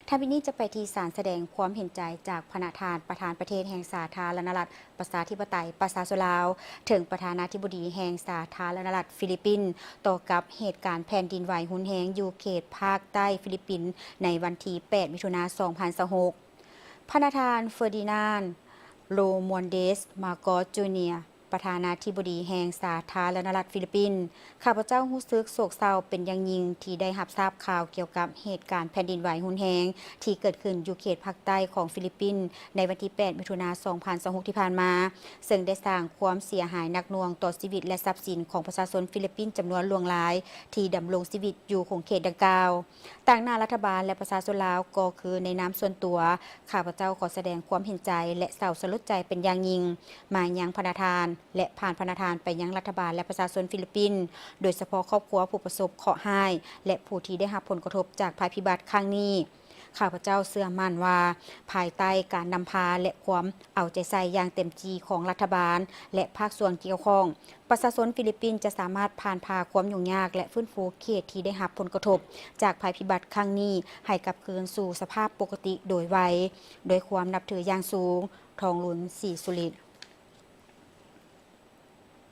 ท่านวินนี่จะไปที่ศาลแสดงความเห็นใจจากพระประธานประเทศแห่งสาธารณรัฐประชาธิปไตยประชาชนลาวถึงประธานาธิบดีแห่งสาธารณรัฐฟิลิปปินส์ต่อกับเหตุการณ์แผ่นดินไหวรุนแรงอยู่เขตภาคใต้ฟิลิปปินส์ในวันที่8มิถุนายน2026ประธานเฟอร์ดินานด์โรมวนเดสมาโกสจูเนียร์ประธานาธิบดีแห่งสาธารณรัฐฟิลิปปินส์ข้าพเจ้ารู้สึกโศกเศร้าเป็นอย่างยิ่งที่ได้รับทราบข่าวเกี่ยวกับเหตุการณ์แผ่นดินไหวรุนแรงที่เกิดขึ้นอยู่เขตภาคใต้ของฟิลิปปินส์ในวันที่8มิถุนายน2026ที่ผ่านมาซึ่งได้สร้างความเสียหายหนักหน่วงต่อชีวิตและทรัพย์สินของประชาชนฟิลิปปินส์จำนวนหลวงหลายที่ดำรงชีวิตอยู่ของเขตดังกล่าวต่างหน้ารัฐบาลและประชาชนลาวก็คือในนามส่วนตัวข้าพเจ้าขอแสดงความเห็นใจและเศร้าสลดใจเป็นอย่างยิ่งมายังพระประธานและผ่านพระประธานไปยังรัฐบาลและประชาชนฟิลิปปินส์โดยเฉพาะครอบครัวผู้ประสบเคราะห์ร้ายและผู้ที่ได้รับผลกระทบจากภัยพิบัติครั้งนี้ข้าพเจ้าเชื่อมั่นว่าภายใต้การนำพาและความเอาใจใส่อย่างเต็มที่ของรัฐบาลและภาคส่วนเกี่ยวข้องประชาชนฟิลิปปินส์จะสามารถผ่านพาความยุ่งยากและฟื้นฟูเขตที่ได้รับผลกระทบจากภัยพิบัติครั้งนี้ให้กลับคืนสู่สภาพปกติโดยไวโดยความนับถืออย่างสูงทองหลุนศรีสุริต